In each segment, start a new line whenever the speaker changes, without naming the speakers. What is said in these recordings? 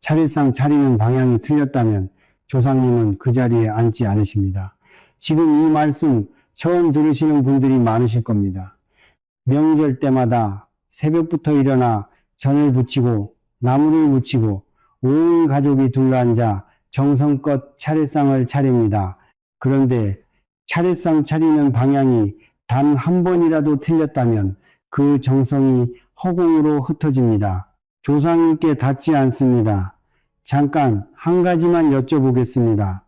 차례상 차리는 방향이 틀렸다면 조상님은 그 자리에 앉지 않으십니다. 지금 이 말씀 처음 들으시는 분들이 많으실 겁니다. 명절 때마다 새벽부터 일어나 전을 부치고 나무를 묻히고 온 가족이 둘러앉아 정성껏 차례상을 차립니다. 그런데 차례상 차리는 방향이 단 한 번이라도 틀렸다면 그 정성이 허공으로 흩어집니다. 조상님께 닿지 않습니다. 잠깐 한 가지만 여쭤보겠습니다.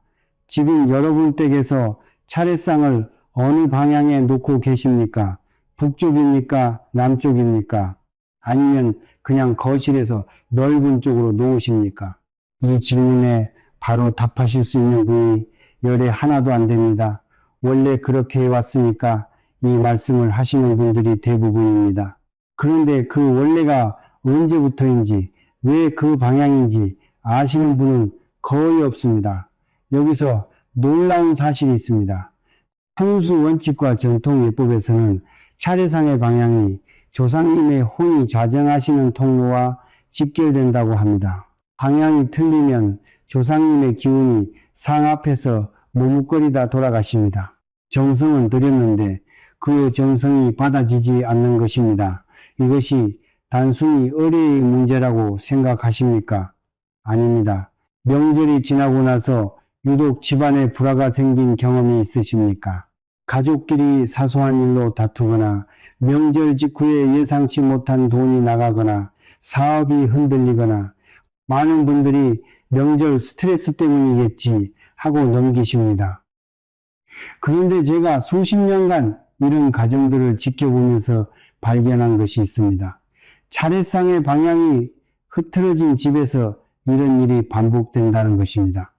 지금 여러분 댁에서 차례상을 어느 방향에 놓고 계십니까? 북쪽입니까? 남쪽입니까? 아니면 그냥 거실에서 넓은 쪽으로 놓으십니까? 이 질문에 바로 답하실 수 있는 분이 열에 하나도 안 됩니다. 원래 그렇게 해왔으니까 이 말씀을 하시는 분들이 대부분입니다. 그런데 그 원래가 언제부터인지 왜 그 방향인지 아시는 분은 거의 없습니다. 여기서 놀라운 사실이 있습니다. 풍수 원칙과 전통 예법에서는 차례상의 방향이 조상님의 혼이 좌정하시는 통로와 직결된다고 합니다. 방향이 틀리면 조상님의 기운이 상 앞에서 머뭇거리다 돌아가십니다. 정성은 드렸는데 그 정성이 받아지지 않는 것입니다. 이것이 단순히 의례의 문제라고 생각하십니까? 아닙니다. 명절이 지나고 나서 유독 집안에 불화가 생긴 경험이 있으십니까? 가족끼리 사소한 일로 다투거나 명절 직후에 예상치 못한 돈이 나가거나 사업이 흔들리거나 많은 분들이 명절 스트레스 때문이겠지 하고 넘기십니다. 그런데 제가 수십 년간 이런 가정들을 지켜보면서 발견한 것이 있습니다. 차례상의 방향이 흐트러진 집에서 이런 일이 반복된다는 것입니다.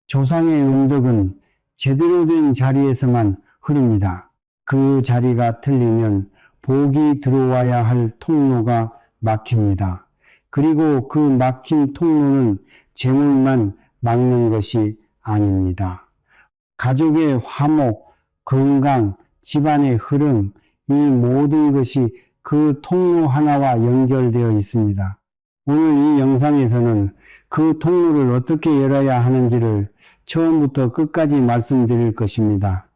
조상의 음덕은 제대로 된 자리에서만 흐릅니다. 그 자리가 틀리면 복이 들어와야 할 통로가 막힙니다. 그리고 그 막힌 통로는 재물만 막는 것이 아닙니다. 가족의 화목, 건강, 집안의 흐름, 이 모든 것이 그 통로 하나와 연결되어 있습니다. 오늘 이 영상에서는 그 통로를 어떻게 열어야 하는지를 처음부터 끝까지 말씀드릴 것입니다.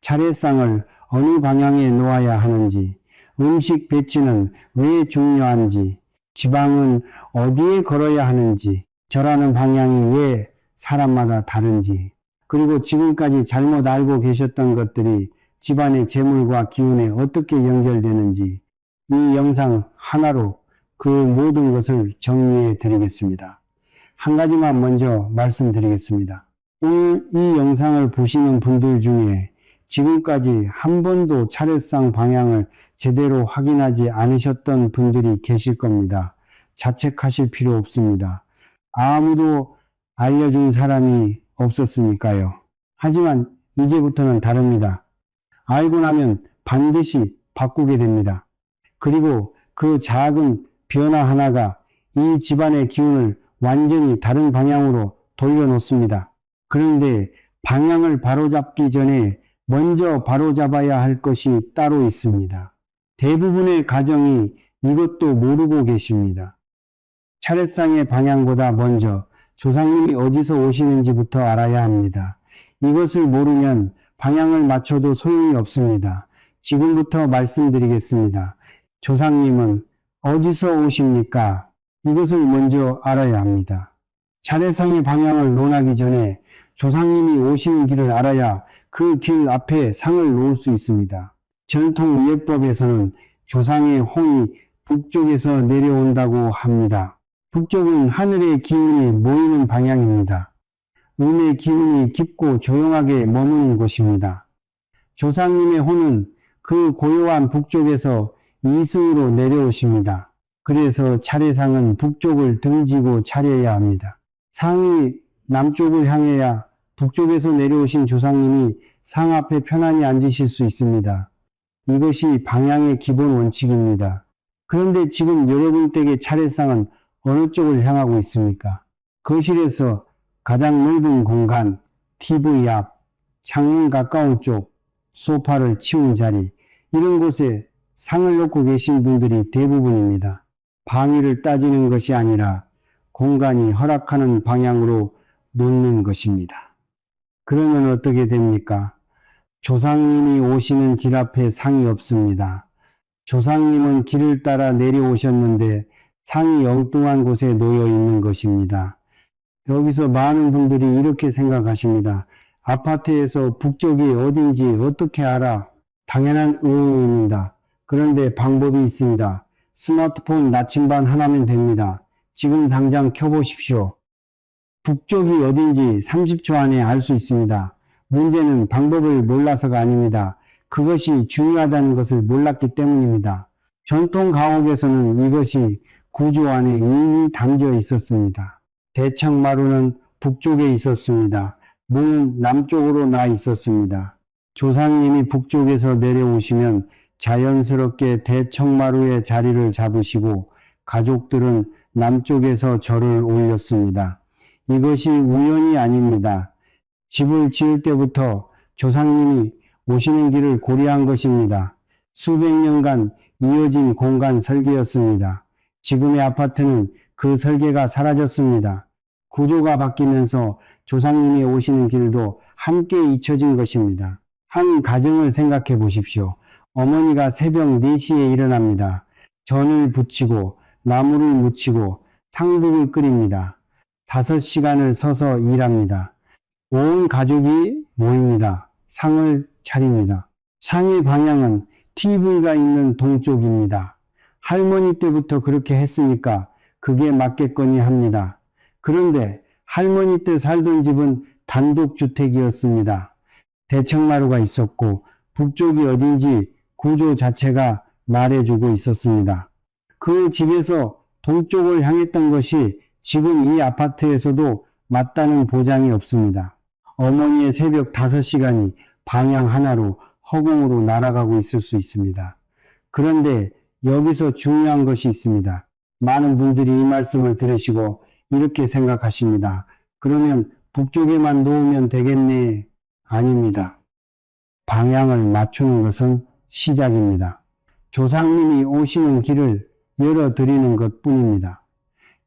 차례상을 어느 방향에 놓아야 하는지, 음식 배치는 왜 중요한지, 지방은 어디에 걸어야 하는지, 절하는 방향이 왜 사람마다 다른지, 그리고 지금까지 잘못 알고 계셨던 것들이 집안의 재물과 기운에 어떻게 연결되는지 이 영상 하나로 그 모든 것을 정리해 드리겠습니다. 한 가지만 먼저 말씀드리겠습니다. 오늘 이 영상을 보시는 분들 중에 지금까지 한 번도 차례상 방향을 제대로 확인하지 않으셨던 분들이 계실 겁니다. 자책하실 필요 없습니다. 아무도 알려준 사람이 없었으니까요. 하지만 이제부터는 다릅니다. 알고 나면 반드시 바꾸게 됩니다. 그리고 그 작은 변화 하나가 이 집안의 기운을 완전히 다른 방향으로 돌려놓습니다. 그런데 방향을 바로잡기 전에 먼저 바로잡아야 할 것이 따로 있습니다. 대부분의 가정이 이것도 모르고 계십니다. 차례상의 방향보다 먼저 조상님이 어디서 오시는지부터 알아야 합니다. 이것을 모르면 방향을 맞춰도 소용이 없습니다. 지금부터 말씀드리겠습니다. 조상님은 어디서 오십니까? 이것을 먼저 알아야 합니다. 차례상의 방향을 논하기 전에 조상님이 오시는 길을 알아야 그 길 앞에 상을 놓을 수 있습니다. 전통 예법에서는 조상의 홍이 북쪽에서 내려온다고 합니다. 북쪽은 하늘의 기운이 모이는 방향입니다. 음의 기운이 깊고 조용하게 머무는 곳입니다. 조상님의 혼은 그 고요한 북쪽에서 이승으로 내려오십니다. 그래서 차례상은 북쪽을 등지고 차려야 합니다. 상이 남쪽을 향해야 북쪽에서 내려오신 조상님이 상 앞에 편안히 앉으실 수 있습니다. 이것이 방향의 기본 원칙입니다. 그런데 지금 여러분 댁의 차례상은 어느 쪽을 향하고 있습니까? 거실에서 가장 넓은 공간, TV 앞, 창문 가까운 쪽, 소파를 치운 자리, 이런 곳에 상을 놓고 계신 분들이 대부분입니다. 방위를 따지는 것이 아니라 공간이 허락하는 방향으로 놓는 것입니다. 그러면 어떻게 됩니까? 조상님이 오시는 길 앞에 상이 없습니다. 조상님은 길을 따라 내려오셨는데 상이 엉뚱한 곳에 놓여 있는 것입니다. 여기서 많은 분들이 이렇게 생각하십니다. 아파트에서 북쪽이 어딘지 어떻게 알아? 당연한 의문입니다. 그런데 방법이 있습니다. 스마트폰 나침반 하나면 됩니다. 지금 당장 켜보십시오. 북쪽이 어딘지 30초 안에 알 수 있습니다. 문제는 방법을 몰라서가 아닙니다. 그것이 중요하다는 것을 몰랐기 때문입니다. 전통 가옥에서는 이것이 구조 안에 이미 담겨 있었습니다. 대청마루는 북쪽에 있었습니다. 문은 남쪽으로 나 있었습니다. 조상님이 북쪽에서 내려오시면 자연스럽게 대청마루의 자리를 잡으시고 가족들은 남쪽에서 절을 올렸습니다. 이것이 우연이 아닙니다. 집을 지을 때부터 조상님이 오시는 길을 고려한 것입니다. 수백 년간 이어진 공간 설계였습니다. 지금의 아파트는 그 설계가 사라졌습니다. 구조가 바뀌면서 조상님이 오시는 길도 함께 잊혀진 것입니다. 한 가정을 생각해 보십시오. 어머니가 새벽 4시에 일어납니다. 전을 부치고 나무를 묻히고 탕국을 끓입니다. 5시간을 서서 일합니다. 온 가족이 모입니다. 상을 차립니다. 상의 방향은 TV가 있는 동쪽입니다. 할머니 때부터 그렇게 했으니까 그게 맞겠거니 합니다. 그런데 할머니 때 살던 집은 단독주택이었습니다. 대청마루가 있었고 북쪽이 어딘지 구조 자체가 말해주고 있었습니다. 그 집에서 동쪽을 향했던 것이 지금 이 아파트에서도 맞다는 보장이 없습니다. 어머니의 새벽 5시간이 방향 하나로 허공으로 날아가고 있을 수 있습니다. 그런데 여기서 중요한 것이 있습니다. 많은 분들이 이 말씀을 들으시고 이렇게 생각하십니다. 그러면 북쪽에만 놓으면 되겠네. 아닙니다. 방향을 맞추는 것은 시작입니다. 조상님이 오시는 길을 열어드리는 것 뿐입니다.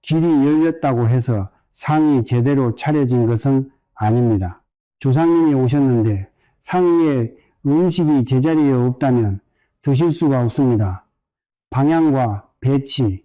길이 열렸다고 해서 상이 제대로 차려진 것은 아닙니다. 조상님이 오셨는데 상 위에 음식이 제자리에 없다면 드실 수가 없습니다. 방향과 배치,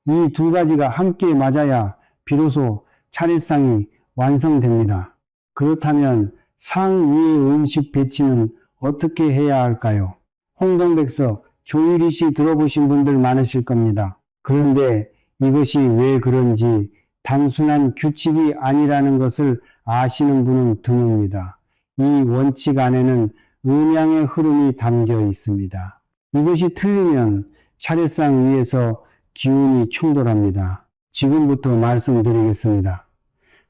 이 두 가지가 함께 맞아야 비로소 차례상이 완성됩니다. 그렇다면 상 위의 음식 배치는 어떻게 해야 할까요? 홍동백서 조유리 씨 들어보신 분들 많으실 겁니다. 그런데 이것이 왜 그런지 단순한 규칙이 아니라는 것을 아시는 분은 드뭅니다. 이 원칙 안에는 음양의 흐름이 담겨 있습니다. 이것이 틀리면 차례상 위에서 기운이 충돌합니다. 지금부터 말씀드리겠습니다.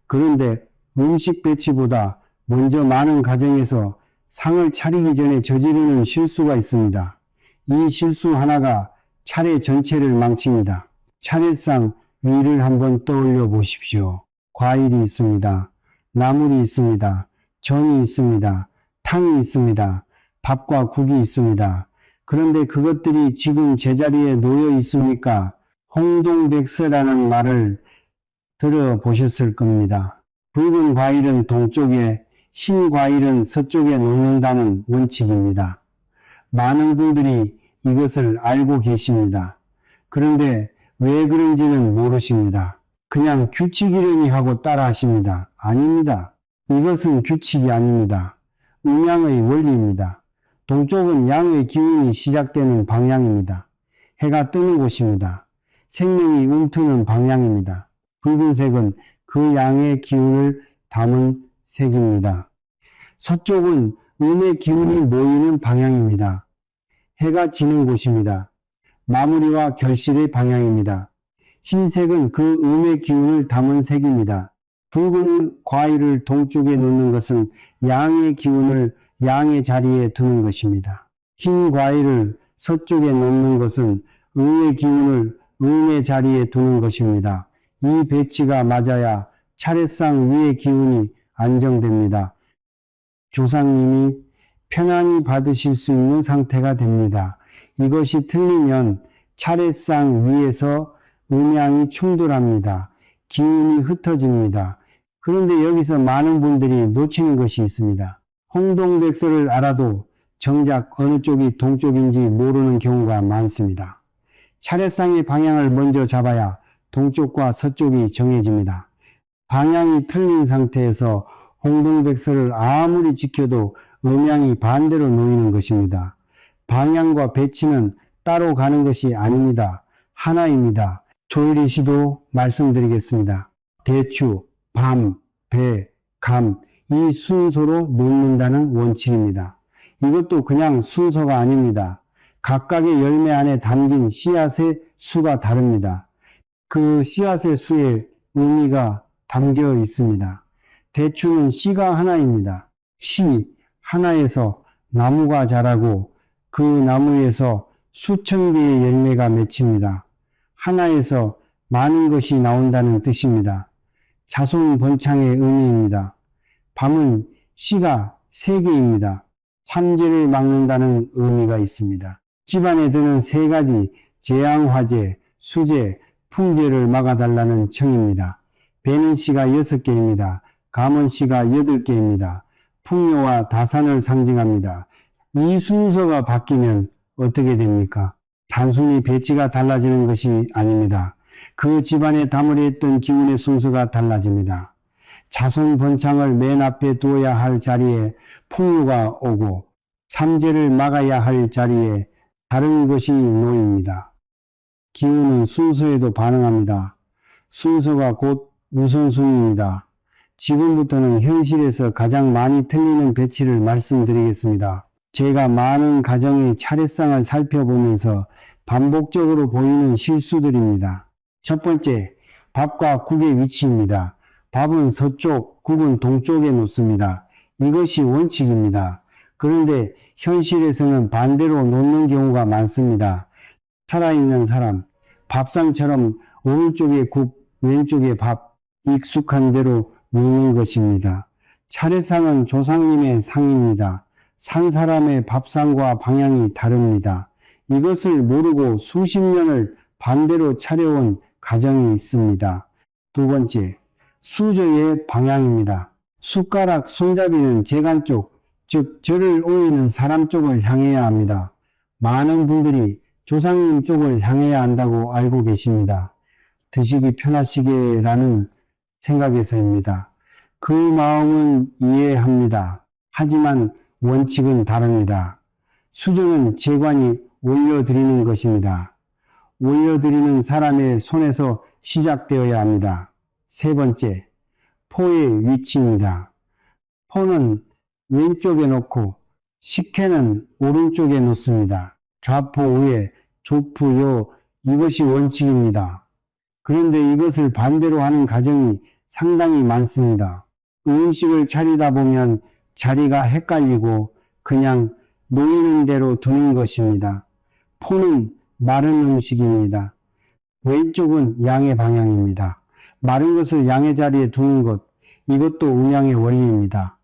그런데 음식 배치보다 먼저 많은 가정에서 상을 차리기 전에 저지르는 실수가 있습니다. 이 실수 하나가 차례 전체를 망칩니다. 차례상 위를 한번 떠올려 보십시오. 과일이 있습니다. 나물이 있습니다. 전이 있습니다. 탕이 있습니다. 밥과 국이 있습니다. 그런데 그것들이 지금 제자리에 놓여 있습니까? 홍동백서라는 말을 들어보셨을 겁니다. 붉은 과일은 동쪽에, 흰 과일은 서쪽에 놓는다는 원칙입니다. 많은 분들이 이것을 알고 계십니다. 그런데 왜 그런지는 모르십니다. 그냥 규칙이려니 하고 따라 하십니다. 아닙니다. 이것은 규칙이 아닙니다. 음양의 원리입니다. 동쪽은 양의 기운이 시작되는 방향입니다. 해가 뜨는 곳입니다. 생명이 움트는 방향입니다. 붉은색은 그 양의 기운을 담은 색입니다. 서쪽은 음의 기운이 모이는 방향입니다. 해가 지는 곳입니다. 마무리와 결실의 방향입니다. 흰색은 그 음의 기운을 담은 색입니다. 붉은 과일을 동쪽에 놓는 것은 양의 기운을 양의 자리에 두는 것입니다. 흰 과일을 서쪽에 놓는 것은 음의 기운을 음의 자리에 두는 것입니다. 이 배치가 맞아야 차례상 위의 기운이 안정됩니다. 조상님이 편안히 받으실 수 있는 상태가 됩니다. 이것이 틀리면 차례상 위에서 음양이 충돌합니다. 기운이 흩어집니다. 그런데 여기서 많은 분들이 놓치는 것이 있습니다. 홍동백서를 알아도 정작 어느 쪽이 동쪽인지 모르는 경우가 많습니다. 차례상의 방향을 먼저 잡아야 동쪽과 서쪽이 정해집니다. 방향이 틀린 상태에서 홍동백서를 아무리 지켜도 음양이 반대로 놓이는 것입니다. 방향과 배치는 따로 가는 것이 아닙니다. 하나입니다. 조유리 씨도 말씀드리겠습니다. 대추, 밤, 배, 감, 이 순서로 놓는다는 원칙입니다. 이것도 그냥 순서가 아닙니다. 각각의 열매 안에 담긴 씨앗의 수가 다릅니다. 그 씨앗의 수에 의미가 담겨 있습니다. 대추는 씨가 하나입니다. 씨 하나에서 나무가 자라고 그 나무에서 수천 개의 열매가 맺힙니다. 하나에서 많은 것이 나온다는 뜻입니다. 자손번창의 의미입니다. 밤은 씨가 3개입니다. 삼재를 막는다는 의미가 있습니다. 집안에 드는 3가지 재앙화재, 수재, 풍재를 막아달라는 청입니다. 배는 씨가 6개입니다. 감은 씨가 8개입니다. 풍요와 다산을 상징합니다. 이 순서가 바뀌면 어떻게 됩니까? 단순히 배치가 달라지는 것이 아닙니다. 그 집안에 담으려 했던 기운의 순서가 달라집니다. 자손 번창을 맨 앞에 두어야 할 자리에 풍요가 오고 삼재를 막아야 할 자리에 다른 것이 놓입니다. 기운은 순서에도 반응합니다. 순서가 곧 우선순위입니다. 지금부터는 현실에서 가장 많이 틀리는 배치를 말씀드리겠습니다. 제가 많은 가정의 차례상을 살펴보면서 반복적으로 보이는 실수들입니다. 첫 번째, 밥과 국의 위치입니다. 밥은 서쪽, 국은 동쪽에 놓습니다. 이것이 원칙입니다. 그런데 현실에서는 반대로 놓는 경우가 많습니다. 살아있는 사람, 밥상처럼 오른쪽에 국, 왼쪽에 밥, 익숙한 대로 놓는 것입니다. 차례상은 조상님의 상입니다. 산 사람의 밥상과 방향이 다릅니다. 이것을 모르고 수십 년을 반대로 차려온 가정이 있습니다. 두 번째, 수저의 방향입니다. 숟가락 손잡이는 재간 쪽, 즉 절을 올리는 사람 쪽을 향해야 합니다. 많은 분들이 조상님 쪽을 향해야 한다고 알고 계십니다. 드시기 편하시게라는 생각에서입니다. 그 마음은 이해합니다. 하지만 원칙은 다릅니다. 수저는 재관이 올려드리는 것입니다. 올려드리는 사람의 손에서 시작되어야 합니다. 세 번째, 포의 위치입니다. 포는 왼쪽에 놓고 식혜는 오른쪽에 놓습니다. 좌포 우에 조푸요, 이것이 원칙입니다. 그런데 이것을 반대로 하는 가정이 상당히 많습니다. 음식을 차리다 보면 자리가 헷갈리고 그냥 놓이는 대로 두는 것입니다. 포는 마른 음식입니다. 왼쪽은 양의 방향입니다. 마른 것을 양의 자리에 두는 것, 이것도 음양의 원리입니다.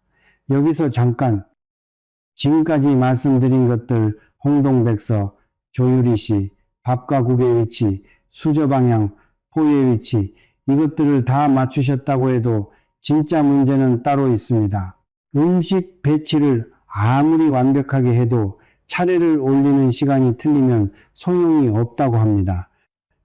여기서 잠깐 지금까지 말씀드린 것들 홍동백서, 조유리시, 밥과 국의 위치, 수저 방향, 포의 위치, 이것들을 다 맞추셨다고 해도 진짜 문제는 따로 있습니다. 음식 배치를 아무리 완벽하게 해도 차례를 올리는 시간이 틀리면 소용이 없다고 합니다.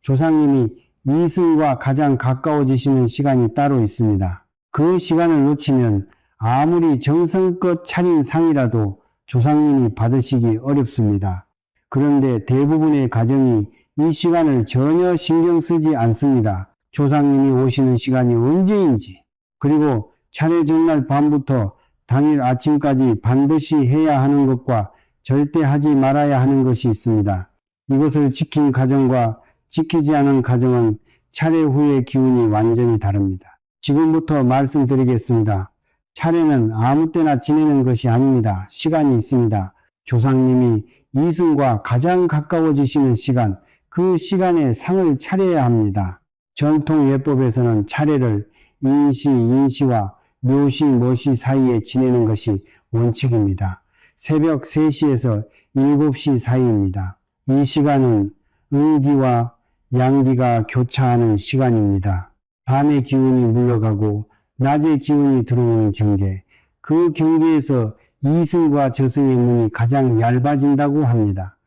조상님이 이승과 가장 가까워지시는 시간이 따로 있습니다. 그 시간을 놓치면 아무리 정성껏 차린 상이라도 조상님이 받으시기 어렵습니다. 그런데 대부분의 가정이 이 시간을 전혀 신경 쓰지 않습니다. 조상님이 오시는 시간이 언제인지, 그리고 차례 전날 밤부터 당일 아침까지 반드시 해야 하는 것과 절대 하지 말아야 하는 것이 있습니다. 이것을 지킨 가정과 지키지 않은 가정은 차례 후의 기운이 완전히 다릅니다. 지금부터 말씀드리겠습니다. 차례는 아무 때나 지내는 것이 아닙니다. 시간이 있습니다. 조상님이 이승과 가장 가까워지시는 시간, 그 시간에 상을 차려야 합니다. 전통 예법에서는 차례를 인시와 묘시, 모시 사이에 지내는 것이 원칙입니다. 새벽 3시에서 7시 사이입니다. 이 시간은 음기와 양기가 교차하는 시간입니다. 밤의 기운이 물러가고 낮의 기운이 들어오는 경계, 그 경계에서 이승과 저승의 문이 가장 얇아진다고 합니다.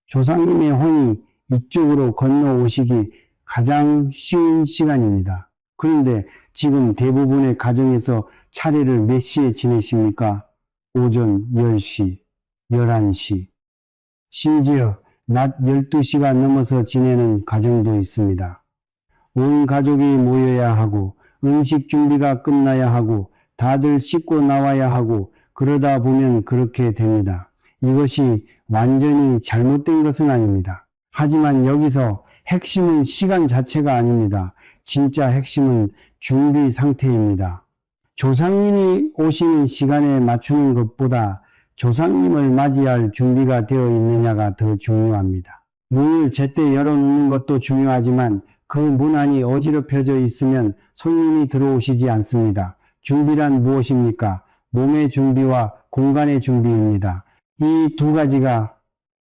조상님의 혼이 이쪽으로 건너오시기 가장 쉬운 시간입니다. 그런데 지금 대부분의 가정에서 차례를 몇 시에 지내십니까? 오전 10시, 11시, 심지어 낮 12시가 넘어서 지내는 가정도 있습니다. 온 가족이 모여야 하고 음식 준비가 끝나야 하고 다들 씻고 나와야 하고 그러다 보면 그렇게 됩니다. 이것이 완전히 잘못된 것은 아닙니다. 하지만 여기서 핵심은 시간 자체가 아닙니다. 진짜 핵심은 준비 상태입니다. 조상님이 오시는 시간에 맞추는 것보다 조상님을 맞이할 준비가 되어 있느냐가 더 중요합니다. 문을 제때 열어놓는 것도 중요하지만 그 문 안이 어지럽혀져 있으면 손님이 들어오시지 않습니다. 준비란 무엇입니까? 몸의 준비와 공간의 준비입니다. 이 두 가지가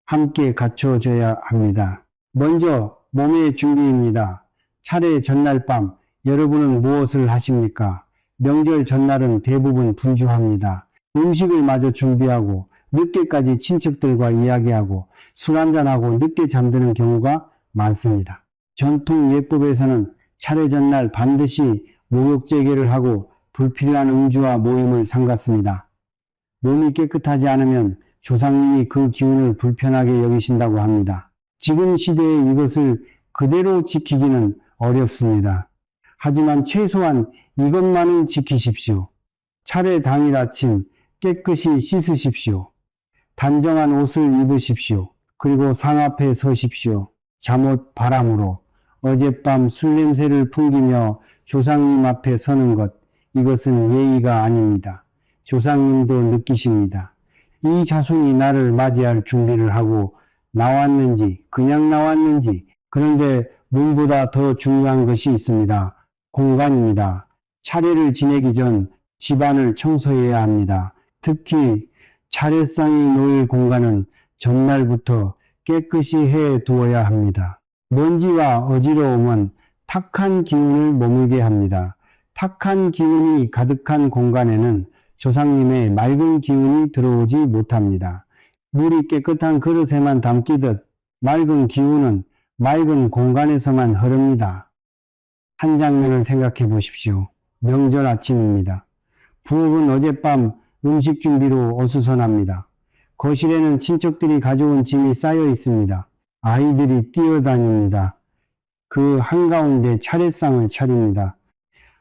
함께 갖춰져야 합니다. 먼저 몸의 준비입니다. 차례 전날 밤 여러분은 무엇을 하십니까? 명절 전날은 대부분 분주합니다. 음식을 마저 준비하고 늦게까지 친척들과 이야기하고 술 한잔하고 늦게 잠드는 경우가 많습니다. 전통 예법에서는 차례 전날 반드시 목욕제계를 하고 불필요한 음주와 모임을 삼갔습니다. 몸이 깨끗하지 않으면 조상님이 그 기운을 불편하게 여기신다고 합니다. 지금 시대에 이것을 그대로 지키기는 어렵습니다. 하지만 최소한 이것만은 지키십시오. 차례 당일 아침 깨끗이 씻으십시오. 단정한 옷을 입으십시오. 그리고 상 앞에 서십시오. 잠옷 바람으로 어젯밤 술 냄새를 풍기며 조상님 앞에 서는 것, 이것은 예의가 아닙니다. 조상님도 느끼십니다. 이 자손이 나를 맞이할 준비를 하고 나왔는지 그냥 나왔는지. 그런데 문보다 더 중요한 것이 있습니다. 공간입니다. 차례를 지내기 전 집안을 청소해야 합니다. 특히 차례상이 놓일 공간은 전날부터 깨끗이 해 두어야 합니다. 먼지와 어지러움은 탁한 기운을 머물게 합니다. 탁한 기운이 가득한 공간에는 조상님의 맑은 기운이 들어오지 못합니다. 물이 깨끗한 그릇에만 담기듯 맑은 기운은 맑은 공간에서만 흐릅니다. 한 장면을 생각해 보십시오. 명절 아침입니다. 부엌은 어젯밤 음식 준비로 어수선합니다. 거실에는 친척들이 가져온 짐이 쌓여 있습니다. 아이들이 뛰어다닙니다. 그 한가운데 차례상을 차립니다.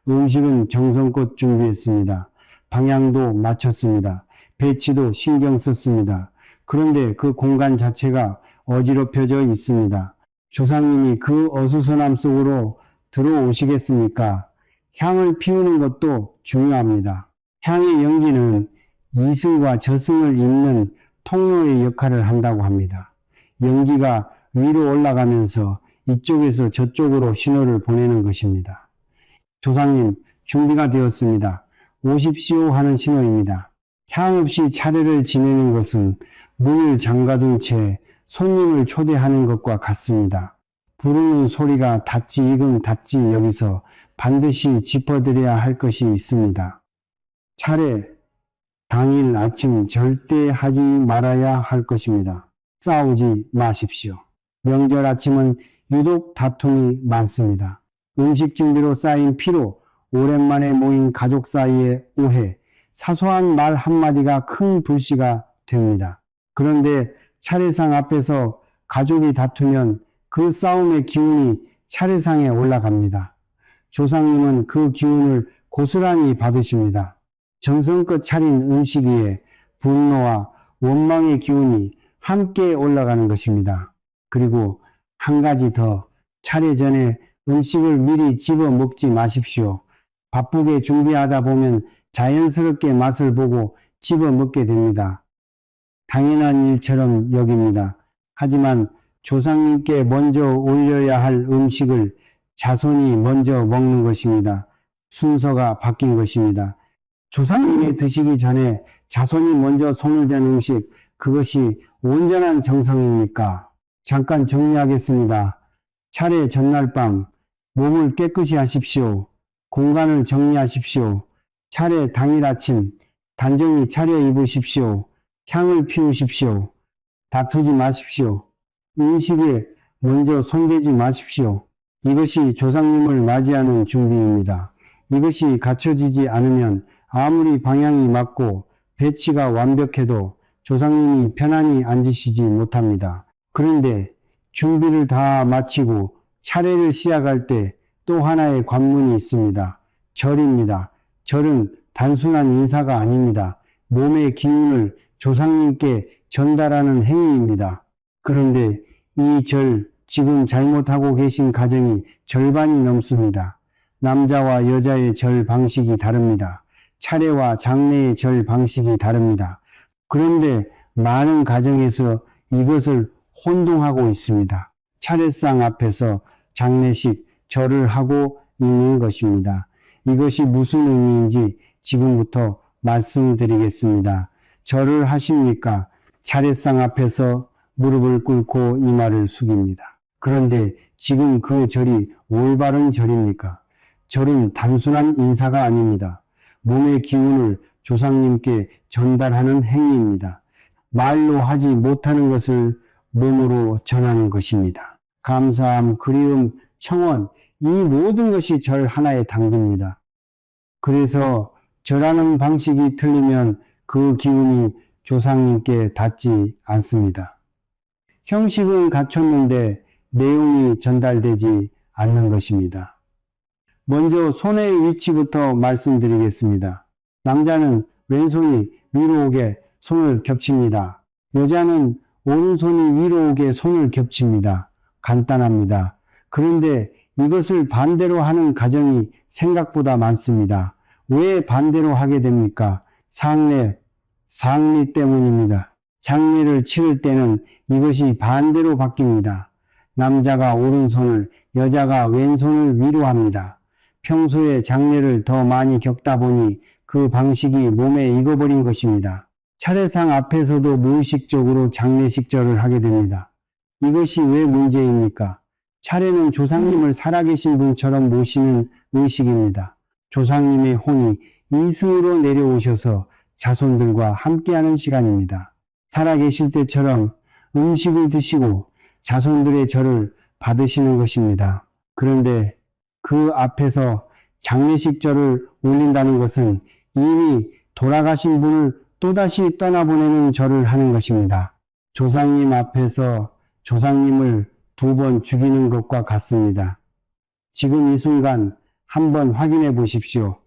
음식은 정성껏 준비했습니다. 방향도 맞췄습니다. 배치도 신경 썼습니다. 그런데 그 공간 자체가 어지럽혀져 있습니다. 조상님이 그 어수선함 속으로 들어오시겠습니까? 향을 피우는 것도 중요합니다. 향의 연기는 이승과 저승을 잇는 통로의 역할을 한다고 합니다. 연기가 위로 올라가면서 이쪽에서 저쪽으로 신호를 보내는 것입니다. 조상님, 준비가 되었습니다. 오십시오 하는 신호입니다. 향 없이 차례를 지내는 것은 문을 잠가둔 채 손님을 초대하는 것과 같습니다. 부르는 소리가 닿지 이금 닿지 여기서 반드시 짚어드려야 할 것이 있습니다. 차례 당일 아침 절대 하지 말아야 할 것입니다. 싸우지 마십시오. 명절 아침은 유독 다툼이 많습니다. 음식 준비로 쌓인 피로, 오랜만에 모인 가족 사이의 오해, 사소한 말 한마디가 큰 불씨가 됩니다. 그런데 차례상 앞에서 가족이 다투면 그 싸움의 기운이 차례상에 올라갑니다. 조상님은 그 기운을 고스란히 받으십니다. 정성껏 차린 음식 위에 분노와 원망의 기운이 함께 올라가는 것입니다. 그리고 한 가지 더, 차례 전에 음식을 미리 집어 먹지 마십시오. 바쁘게 준비하다 보면 자연스럽게 맛을 보고 집어 먹게 됩니다. 당연한 일처럼 여깁니다. 하지만 조상님께 먼저 올려야 할 음식을 자손이 먼저 먹는 것입니다. 순서가 바뀐 것입니다. 조상님이 드시기 전에 자손이 먼저 손을 댄 음식, 그것이 온전한 정성입니까? 잠깐 정리하겠습니다. 차례 전날 밤 몸을 깨끗이 하십시오. 공간을 정리하십시오. 차례 당일 아침 단정히 차려입으십시오. 향을 피우십시오. 다투지 마십시오. 음식에 먼저 손대지 마십시오. 이것이 조상님을 맞이하는 준비입니다. 이것이 갖춰지지 않으면 아무리 방향이 맞고 배치가 완벽해도 조상님이 편안히 앉으시지 못합니다. 그런데 준비를 다 마치고 차례를 시작할 때 또 하나의 관문이 있습니다. 절입니다. 절은 단순한 인사가 아닙니다. 몸의 기운을 조상님께 전달하는 행위입니다. 그런데 이 절, 지금 잘못하고 계신 가정이 절반이 넘습니다. 남자와 여자의 절 방식이 다릅니다. 차례와 장례의 절 방식이 다릅니다. 그런데 많은 가정에서 이것을 혼동하고 있습니다. 차례상 앞에서 장례식, 절을 하고 있는 것입니다. 이것이 무슨 의미인지 지금부터 말씀드리겠습니다. 절을 하십니까? 차례상 앞에서 무릎을 꿇고 이마를 숙입니다. 그런데 지금 그 절이 올바른 절입니까? 절은 단순한 인사가 아닙니다. 몸의 기운을 조상님께 전달하는 행위입니다. 말로 하지 못하는 것을 몸으로 전하는 것입니다. 감사함, 그리움, 청원, 이 모든 것이 절 하나에 담깁니다. 그래서 절하는 방식이 틀리면 그 기운이 조상님께 닿지 않습니다. 형식은 갖췄는데 내용이 전달되지 않는 것입니다. 먼저 손의 위치부터 말씀드리겠습니다. 남자는 왼손이 위로 오게 손을 겹칩니다. 여자는 오른손이 위로 오게 손을 겹칩니다. 간단합니다. 그런데 이것을 반대로 하는 가정이 생각보다 많습니다. 왜 반대로 하게 됩니까? 상례 때문입니다. 장례를 치를 때는 이것이 반대로 바뀝니다. 남자가 오른손을, 여자가 왼손을 위로 합니다. 평소에 장례를 더 많이 겪다 보니 그 방식이 몸에 익어버린 것입니다. 차례상 앞에서도 무의식적으로 장례식절을 하게 됩니다. 이것이 왜 문제입니까? 차례는 조상님을 살아계신 분처럼 모시는 의식입니다. 조상님의 혼이 이승으로 내려오셔서 자손들과 함께하는 시간입니다. 살아계실 때처럼 음식을 드시고 자손들의 절을 받으시는 것입니다. 그런데 그 앞에서 장례식 절을 올린다는 것은 이미 돌아가신 분을 또다시 떠나보내는 절을 하는 것입니다. 조상님 앞에서 조상님을 2번 죽이는 것과 같습니다. 지금 이 순간 한번 확인해 보십시오.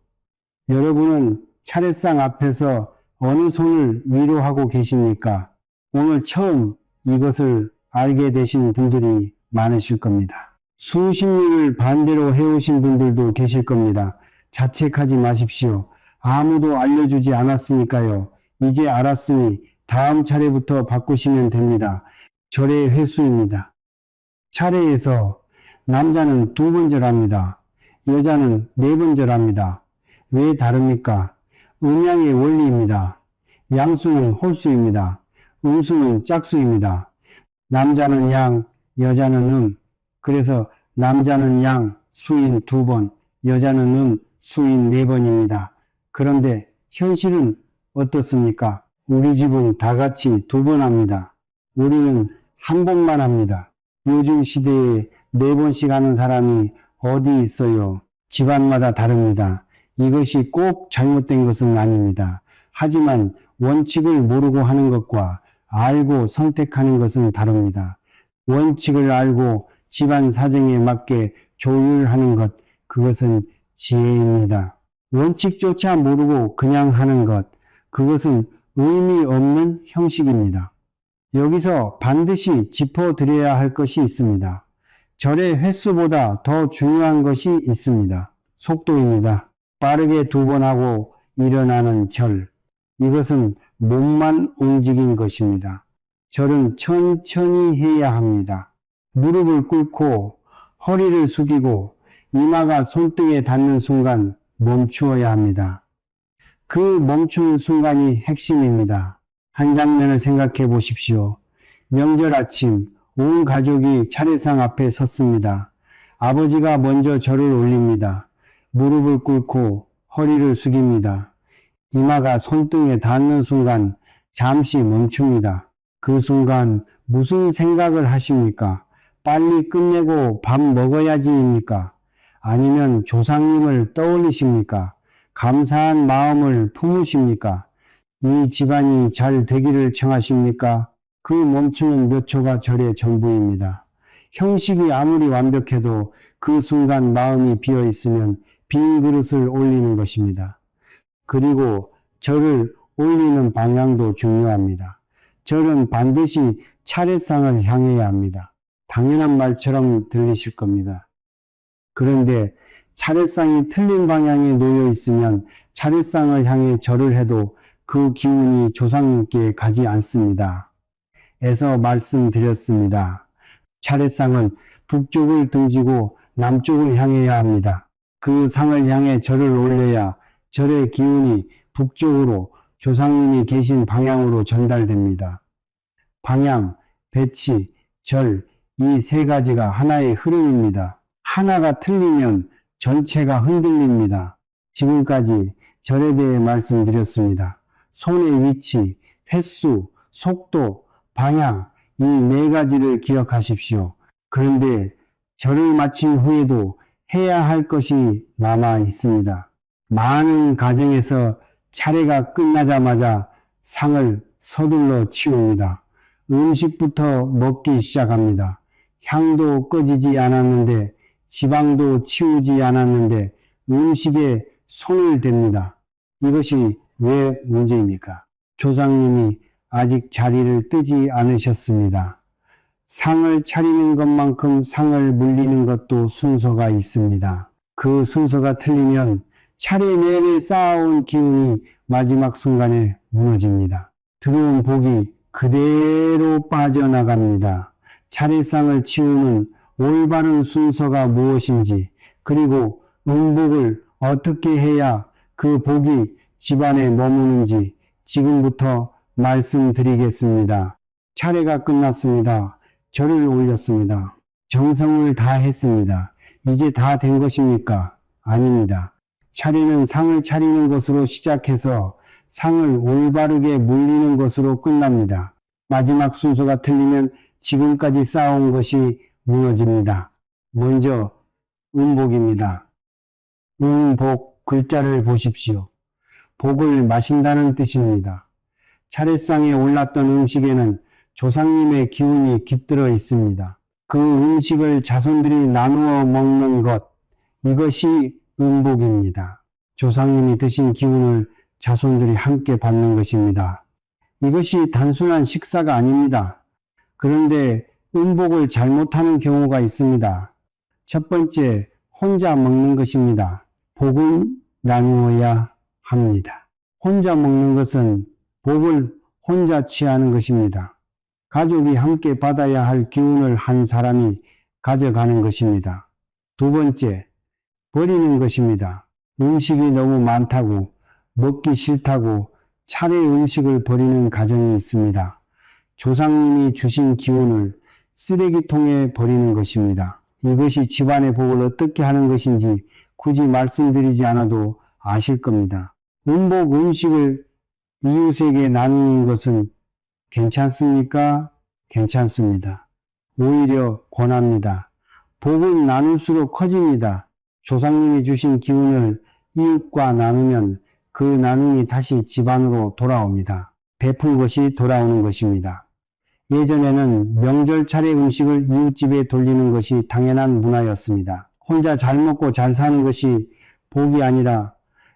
여러분은 차례상 앞에서 어느 손을 위로 하고 계십니까? 오늘 처음 이것을 알게 되신 분들이 많으실 겁니다. 수십 년을 반대로 해오신 분들도 계실 겁니다. 자책하지 마십시오. 아무도 알려주지 않았으니까요. 이제 알았으니 다음 차례부터 바꾸시면 됩니다. 절의 횟수입니다. 차례에서 남자는 2번 절합니다. 여자는 4번 절합니다. 왜 다릅니까? 음양의 원리입니다. 양수는 홀수입니다. 음수는 짝수입니다. 남자는 양, 여자는 그래서 남자는 양, 수인 2번, 여자는 수인 4번입니다. 그런데 현실은 어떻습니까? 우리 집은 다 같이 2번 합니다. 우리는 한 번만 합니다. 요즘 시대에 4번씩 하는 사람이 어디 있어요? 집안마다 다릅니다. 이것이 꼭 잘못된 것은 아닙니다. 하지만 원칙을 모르고 하는 것과 알고 선택하는 것은 다릅니다. 원칙을 알고 집안 사정에 맞게 조율하는 것, 그것은 지혜입니다. 원칙조차 모르고 그냥 하는 것, 그것은 의미 없는 형식입니다. 여기서 반드시 짚어드려야 할 것이 있습니다. 절의 횟수보다 더 중요한 것이 있습니다. 속도입니다. 빠르게 2번 하고 일어나는 절, 이것은 몸만 움직인 것입니다. 절은 천천히 해야 합니다. 무릎을 꿇고 허리를 숙이고 이마가 손등에 닿는 순간 멈추어야 합니다. 그 멈추는 순간이 핵심입니다. 한 장면을 생각해 보십시오. 명절 아침 온 가족이 차례상 앞에 섰습니다. 아버지가 먼저 절을 올립니다. 무릎을 꿇고 허리를 숙입니다. 이마가 손등에 닿는 순간 잠시 멈춥니다. 그 순간 무슨 생각을 하십니까? 빨리 끝내고 밥 먹어야지입니까? 아니면 조상님을 떠올리십니까? 감사한 마음을 품으십니까? 이 집안이 잘 되기를 청하십니까? 그 멈추는 몇 초가 절의 전부입니다. 형식이 아무리 완벽해도 그 순간 마음이 비어 있으면 빈 그릇을 올리는 것입니다. 그리고 절을 올리는 방향도 중요합니다. 절은 반드시 차례상을 향해야 합니다. 당연한 말처럼 들리실 겁니다. 그런데 차례상이 틀린 방향에 놓여 있으면 차례상을 향해 절을 해도 그 기운이 조상님께 가지 않습니다. 에서 말씀드렸습니다. 차례상은 북쪽을 등지고 남쪽을 향해야 합니다. 그 상을 향해 절을 올려야 절의 기운이 북쪽으로 조상님이 계신 방향으로 전달됩니다. 방향, 배치, 절, 이 세 가지가 하나의 흐름입니다. 하나가 틀리면 전체가 흔들립니다. 지금까지 절에 대해 말씀드렸습니다. 손의 위치, 횟수, 속도, 방향, 이 네 가지를 기억하십시오. 그런데 절을 마친 후에도 해야 할 것이 남아 있습니다. 많은 가정에서 차례가 끝나자마자 상을 서둘러 치웁니다. 음식부터 먹기 시작합니다. 향도 꺼지지 않았는데, 지방도 치우지 않았는데 음식에 손을 댑니다. 이것이 왜 문제입니까? 조상님이 아직 자리를 뜨지 않으셨습니다. 상을 차리는 것만큼 상을 물리는 것도 순서가 있습니다. 그 순서가 틀리면 차례 내내 쌓아온 기운이 마지막 순간에 무너집니다. 들어온 복이 그대로 빠져나갑니다. 차례상을 치우는 올바른 순서가 무엇인지, 그리고 음복을 어떻게 해야 그 복이 집안에 머무는지 지금부터 말씀드리겠습니다. 차례가 끝났습니다. 절을 올렸습니다. 정성을 다했습니다. 이제 다 된 것입니까? 아닙니다. 차례는 상을 차리는 것으로 시작해서 상을 올바르게 물리는 것으로 끝납니다. 마지막 순서가 틀리면 지금까지 쌓아온 것이 무너집니다. 먼저 음복입니다. 음복 글자를 보십시오. 복을 마신다는 뜻입니다. 차례상에 올랐던 음식에는 조상님의 기운이 깃들어 있습니다. 그 음식을 자손들이 나누어 먹는 것, 이것이 음복입니다. 조상님이 드신 기운을 자손들이 함께 받는 것입니다. 이것이 단순한 식사가 아닙니다. 그런데 음복을 잘못하는 경우가 있습니다. 첫 번째, 혼자 먹는 것입니다. 복은 나누어야 합니다. 혼자 먹는 것은 복을 혼자 취하는 것입니다. 가족이 함께 받아야 할 기운을 한 사람이 가져가는 것입니다. 두 번째, 버리는 것입니다. 음식이 너무 많다고, 먹기 싫다고 차례 음식을 버리는 가정이 있습니다. 조상님이 주신 기운을 쓰레기통에 버리는 것입니다. 이것이 집안의 복을 어떻게 하는 것인지 굳이 말씀드리지 않아도 아실 겁니다. 음복 음식을 이웃에게 나누는 것은 괜찮습니까? 괜찮습니다. 오히려 권합니다. 복은 나눌수록 커집니다. 조상님이 주신 기운을 이웃과 나누면 그 나눔이 다시 집안으로 돌아옵니다. 베푼 것이 돌아오는 것입니다. 예전에는 명절 차례 음식을 이웃집에 돌리는 것이 당연한 문화였습니다. 혼자 잘 먹고 잘 사는 것이 복이 아니라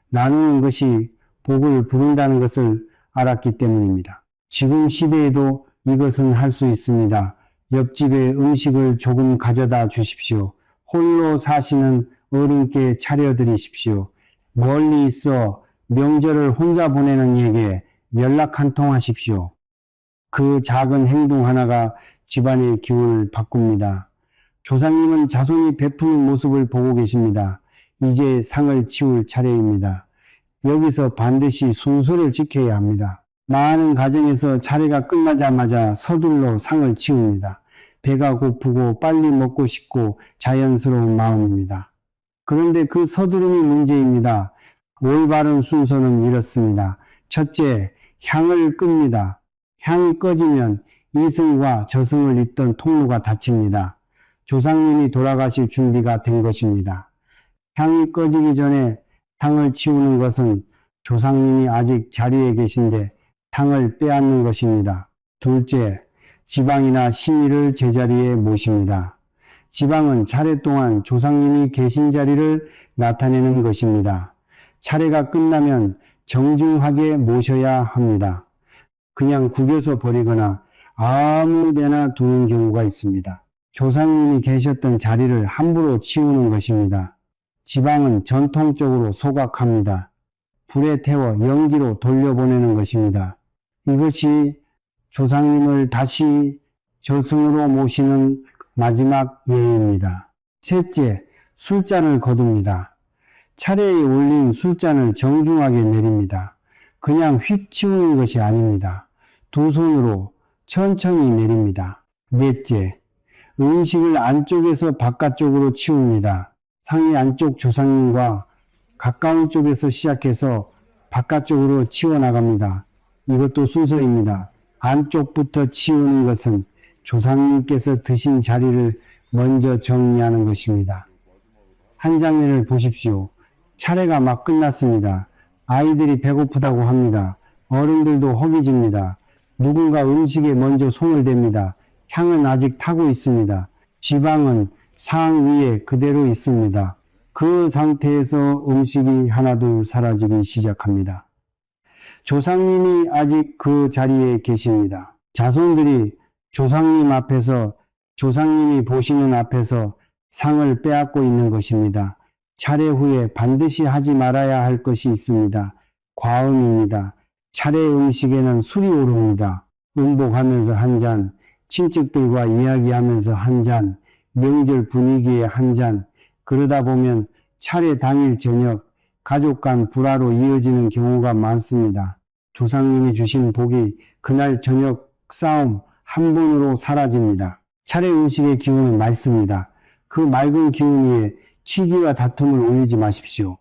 나누는 것이 복을 부른다는 것을 알았기 때문입니다. 지금 시대에도 이것은 할 수 있습니다. 옆집에 음식을 조금 가져다 주십시오. 홀로 사시는 어른께 차려드리십시오. 멀리 있어 명절을 혼자 보내는 이에게 연락 한 통 하십시오. 그 작은 행동 하나가 집안의 기운을 바꿉니다. 조상님은 자손이 베푸는 모습을 보고 계십니다. 이제 상을 치울 차례입니다. 여기서 반드시 순서를 지켜야 합니다. 많은 가정에서 차례가 끝나자마자 서둘러 상을 치웁니다. 배가 고프고 빨리 먹고 싶고 자연스러운 마음입니다. 그런데 그 서두름이 문제입니다. 올바른 순서는 이렇습니다. 첫째, 향을 끕니다. 향이 꺼지면 이승과 저승을 잇던 통로가 닫힙니다. 조상님이 돌아가실 준비가 된 것입니다. 향이 꺼지기 전에 탕을 치우는 것은 조상님이 아직 자리에 계신데 탕을 빼앗는 것입니다. 둘째, 지방이나 신의를 제자리에 모십니다. 지방은 차례 동안 조상님이 계신 자리를 나타내는 것입니다. 차례가 끝나면 정중하게 모셔야 합니다. 그냥 구겨서 버리거나 아무 데나 두는 경우가 있습니다. 조상님이 계셨던 자리를 함부로 치우는 것입니다. 지방은 전통적으로 소각합니다. 불에 태워 연기로 돌려보내는 것입니다. 이것이 조상님을 다시 저승으로 모시는 마지막 예입니다. 셋째, 술잔을 거둡니다. 차례에 올린 술잔을 정중하게 내립니다. 그냥 휙 치우는 것이 아닙니다. 두 손으로 천천히 내립니다. 넷째, 음식을 안쪽에서 바깥쪽으로 치웁니다. 상의 안쪽 조상님과 가까운 쪽에서 시작해서 바깥쪽으로 치워나갑니다. 이것도 순서입니다. 안쪽부터 치우는 것은 조상님께서 드신 자리를 먼저 정리하는 것입니다. 한 장면을 보십시오. 차례가 막 끝났습니다. 아이들이 배고프다고 합니다. 어른들도 허기집니다. 누군가 음식에 먼저 손을 댑니다. 향은 아직 타고 있습니다. 지방은 상 위에 그대로 있습니다. 그 상태에서 음식이 하나둘 사라지기 시작합니다. 조상님이 아직 그 자리에 계십니다. 자손들이 조상님 앞에서, 조상님이 보시는 앞에서 상을 빼앗고 있는 것입니다. 차례 후에 반드시 하지 말아야 할 것이 있습니다. 과음입니다. 차례 음식에는 술이 오릅니다. 음복하면서 한 잔, 친척들과 이야기하면서 한 잔, 명절 분위기에 한 잔, 그러다 보면 차례 당일 저녁 가족 간 불화로 이어지는 경우가 많습니다. 조상님이 주신 복이 그날 저녁 싸움 한 번으로 사라집니다. 차례 음식의 기운은 맑습니다. 그 맑은 기운 위에 치기와 다툼을 올리지 마십시오.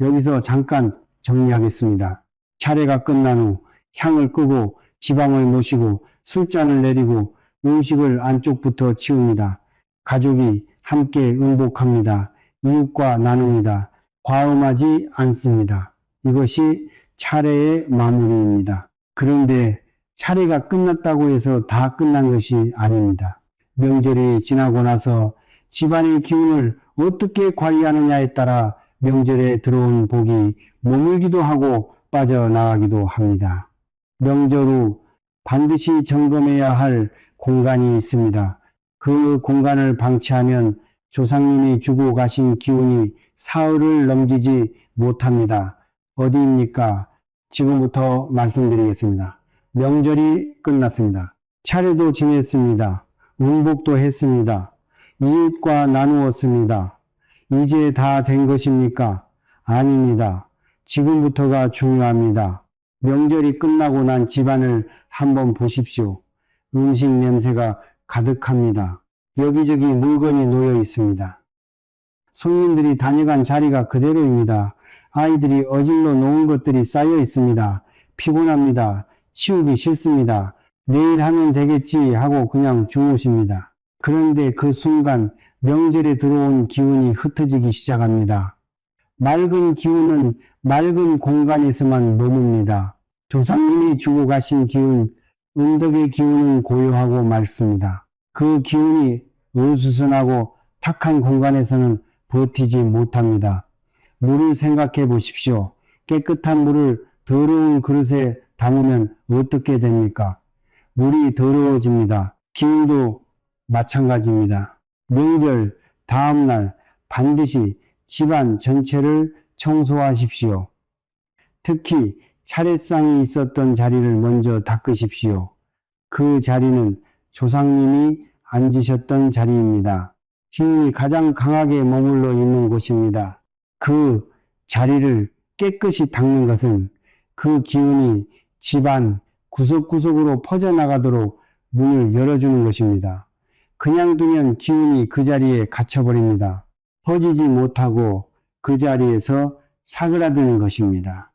여기서 잠깐 정리하겠습니다. 차례가 끝난 후 향을 끄고 지방을 모시고 술잔을 내리고 음식을 안쪽부터 치웁니다. 가족이 함께 음복합니다. 이웃과 나눕니다. 과음하지 않습니다. 이것이 차례의 마무리입니다. 그런데 차례가 끝났다고 해서 다 끝난 것이 아닙니다. 명절이 지나고 나서 집안의 기운을 어떻게 관리하느냐에 따라 명절에 들어온 복이 머물기도 하고 빠져나가기도 합니다. 명절 후 반드시 점검해야 할 공간이 있습니다. 그 공간을 방치하면 조상님이 주고 가신 기운이 사흘을 넘기지 못합니다. 어디입니까? 지금부터 말씀드리겠습니다. 명절이 끝났습니다. 차례도 지냈습니다. 음복도 했습니다. 이웃과 나누었습니다. 이제 다 된 것입니까? 아닙니다. 지금부터가 중요합니다. 명절이 끝나고 난 집안을 한번 보십시오. 음식 냄새가 가득합니다. 여기저기 물건이 놓여 있습니다. 손님들이 다녀간 자리가 그대로입니다. 아이들이 어질러 놓은 것들이 쌓여 있습니다. 피곤합니다. 치우기 싫습니다. 내일 하면 되겠지 하고 그냥 주무십니다. 그런데 그 순간 명절에 들어온 기운이 흩어지기 시작합니다. 맑은 기운은 맑은 공간에서만 머뭅니다. 조상님이 주고 가신 기운, 은덕의 기운은 고요하고 맑습니다. 그 기운이 어수선하고 탁한 공간에서는 버티지 못합니다. 물을 생각해 보십시오. 깨끗한 물을 더러운 그릇에 담으면 어떻게 됩니까? 물이 더러워집니다. 기운도 마찬가지입니다. 명절 다음날 반드시 집안 전체를 청소하십시오. 특히 차례상이 있었던 자리를 먼저 닦으십시오. 그 자리는 조상님이 앉으셨던 자리입니다. 기운이 가장 강하게 머물러 있는 곳입니다. 그 자리를 깨끗이 닦는 것은 그 기운이 집안 구석구석으로 퍼져나가도록 문을 열어주는 것입니다. 그냥 두면 기운이 그 자리에 갇혀버립니다. 퍼지지 못하고 그 자리에서 사그라드는 것입니다.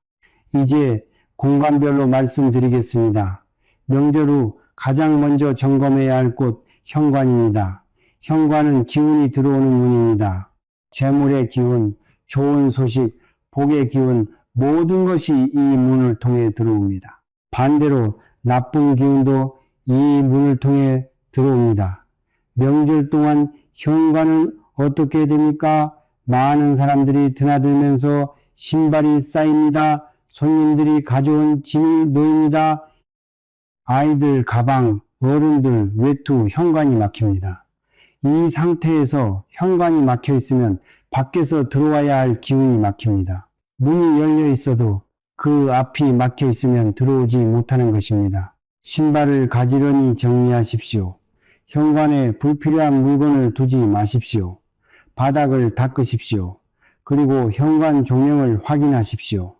이제 공간별로 말씀드리겠습니다. 명절 후 가장 먼저 점검해야 할 곳 현관입니다. 현관은 기운이 들어오는 문입니다. 재물의 기운, 좋은 소식, 복의 기운, 모든 것이 이 문을 통해 들어옵니다. 반대로 나쁜 기운도 이 문을 통해 들어옵니다. 명절 동안 현관은 어떻게 됩니까? 많은 사람들이 드나들면서 신발이 쌓입니다. 손님들이 가져온 짐이 놓입니다. 아이들 가방, 어른들 외투, 현관이 막힙니다. 이 상태에서 현관이 막혀 있으면 밖에서 들어와야 할 기운이 막힙니다. 문이 열려 있어도 그 앞이 막혀 있으면 들어오지 못하는 것입니다. 신발을 가지런히 정리하십시오. 현관에 불필요한 물건을 두지 마십시오. 바닥을 닦으십시오. 그리고 현관 조명을 확인하십시오.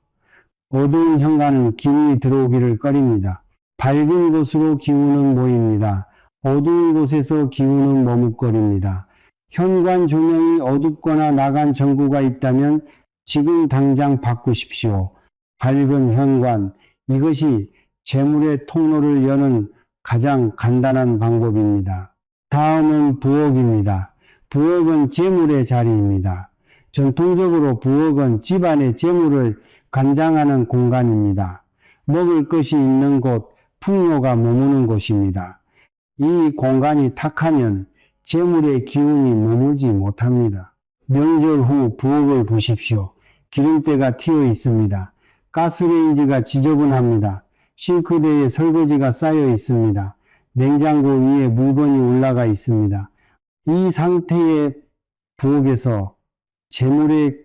어두운 현관은 기운이 들어오기를 꺼립니다. 밝은 곳으로 기운은 모입니다. 어두운 곳에서 기운은 머뭇거립니다. 현관 조명이 어둡거나 나간 전구가 있다면 지금 당장 바꾸십시오. 밝은 현관, 이것이 재물의 통로를 여는 가장 간단한 방법입니다. 다음은 부엌입니다. 부엌은 재물의 자리입니다. 전통적으로 부엌은 집안의 재물을 관장하는 공간입니다. 먹을 것이 있는 곳, 풍요가 머무는 곳입니다. 이 공간이 탁하면 재물의 기운이 머물지 못합니다. 명절 후 부엌을 보십시오. 기름때가 튀어 있습니다. 가스레인지가 지저분합니다. 싱크대에 설거지가 쌓여 있습니다. 냉장고 위에 물건이 올라가 있습니다. 이 상태의 부엌에서 재물의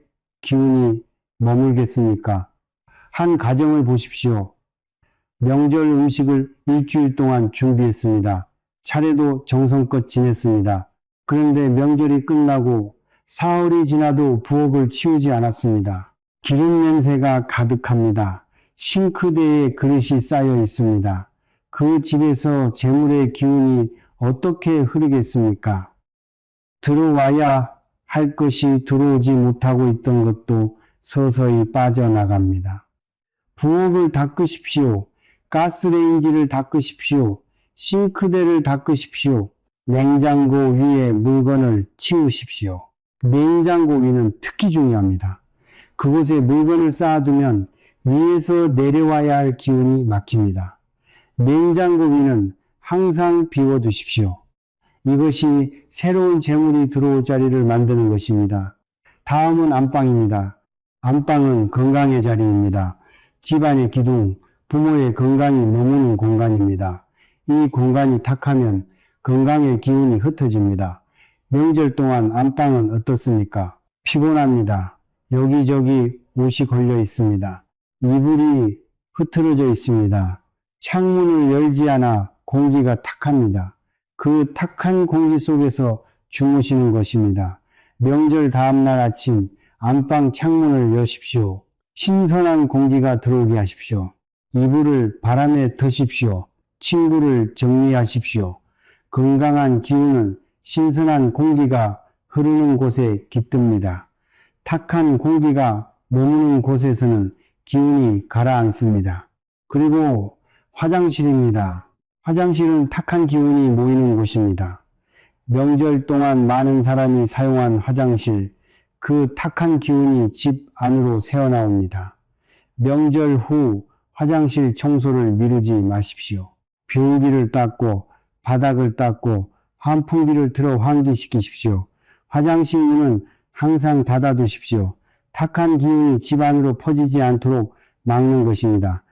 기운이 머물겠습니까? 한 가정을 보십시오. 명절 음식을 일주일 동안 준비했습니다. 차례도 정성껏 지냈습니다. 그런데 명절이 끝나고 사흘이 지나도 부엌을 치우지 않았습니다. 기름 냄새가 가득합니다. 싱크대에 그릇이 쌓여 있습니다. 그 집에서 재물의 기운이 어떻게 흐르겠습니까? 들어와야 할 것이 들어오지 못하고 있던 것도 서서히 빠져나갑니다. 부엌을 닦으십시오. 가스레인지를 닦으십시오. 싱크대를 닦으십시오. 냉장고 위에 물건을 치우십시오. 냉장고 위는 특히 중요합니다. 그곳에 물건을 쌓아두면 위에서 내려와야 할 기운이 막힙니다. 냉장고 위는 항상 비워두십시오. 이것이 새로운 재물이 들어올 자리를 만드는 것입니다. 다음은 안방입니다. 안방은 건강의 자리입니다. 집안의 기둥, 부모의 건강이 머무는 공간입니다. 이 공간이 탁하면 건강의 기운이 흩어집니다. 명절 동안 안방은 어떻습니까? 피곤합니다. 여기저기 옷이 걸려 있습니다. 이불이 흐트러져 있습니다. 창문을 열지 않아 공기가 탁합니다. 그 탁한 공기 속에서 주무시는 것입니다. 명절 다음날 아침 안방 창문을 여십시오. 신선한 공기가 들어오게 하십시오. 이불을 바람에 터십시오. 침구를 정리하십시오. 건강한 기운은 신선한 공기가 흐르는 곳에 깃듭니다. 탁한 공기가 머무는 곳에서는 기운이 가라앉습니다. 그리고 화장실입니다. 화장실은 탁한 기운이 모이는 곳입니다. 명절 동안 많은 사람이 사용한 화장실, 그 탁한 기운이 집 안으로 새어나옵니다. 명절 후 화장실 청소를 미루지 마십시오. 변기를 닦고 바닥을 닦고 환풍기를 틀어 환기시키십시오. 화장실 문은 항상 닫아두십시오. 탁한 기운이 집 안으로 퍼지지 않도록 막는 것입니다.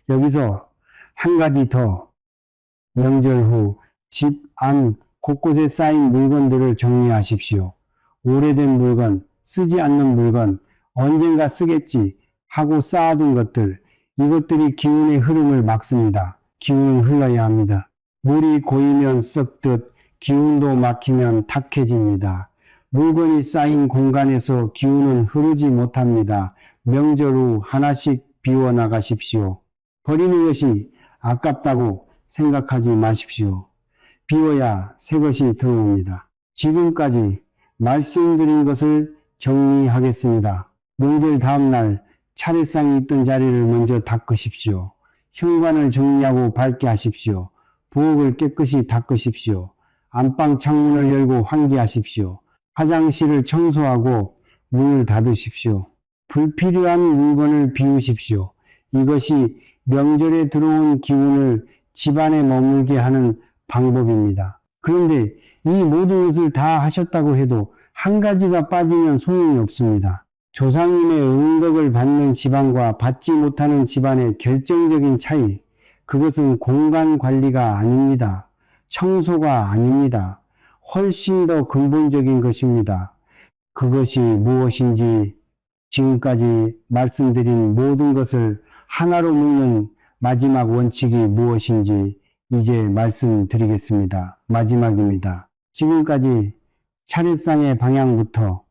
여기서 한 가지 더, 명절 후 집 안 곳곳에 쌓인 물건들을 정리하십시오. 오래된 물건, 쓰지 않는 물건, 언젠가 쓰겠지 하고 쌓아둔 것들, 이것들이 기운의 흐름을 막습니다. 기운은 흘러야 합니다. 물이 고이면 썩듯 기운도 막히면 탁해집니다. 물건이 쌓인 공간에서 기운은 흐르지 못합니다. 명절 후 하나씩 비워 나가십시오. 버리는 것이 아깝다고 생각하지 마십시오. 비워야 새 것이 들어옵니다. 지금까지 말씀드린 것을 정리하겠습니다. 명절 다음날 차례상이 있던 자리를 먼저 닦으십시오. 현관을 정리하고 밝게 하십시오. 부엌을 깨끗이 닦으십시오. 안방 창문을 열고 환기하십시오. 화장실을 청소하고 문을 닫으십시오. 불필요한 물건을 비우십시오. 이것이 명절에 들어온 기운을 집안에 머물게 하는 방법입니다. 그런데 이 모든 것을 다 하셨다고 해도 한 가지가 빠지면 소용이 없습니다. 조상님의 응덕을 받는 집안과 받지 못하는 집안의 결정적인 차이, 그것은 공간 관리가 아닙니다. 청소가 아닙니다. 훨씬 더 근본적인 것입니다. 그것이 무엇인지 지금까지 말씀드린 모든 것을 하나로 묶는 마지막 원칙이 무엇인지 이제 말씀드리겠습니다. 마지막입니다. 지금까지 차례상의 방향부터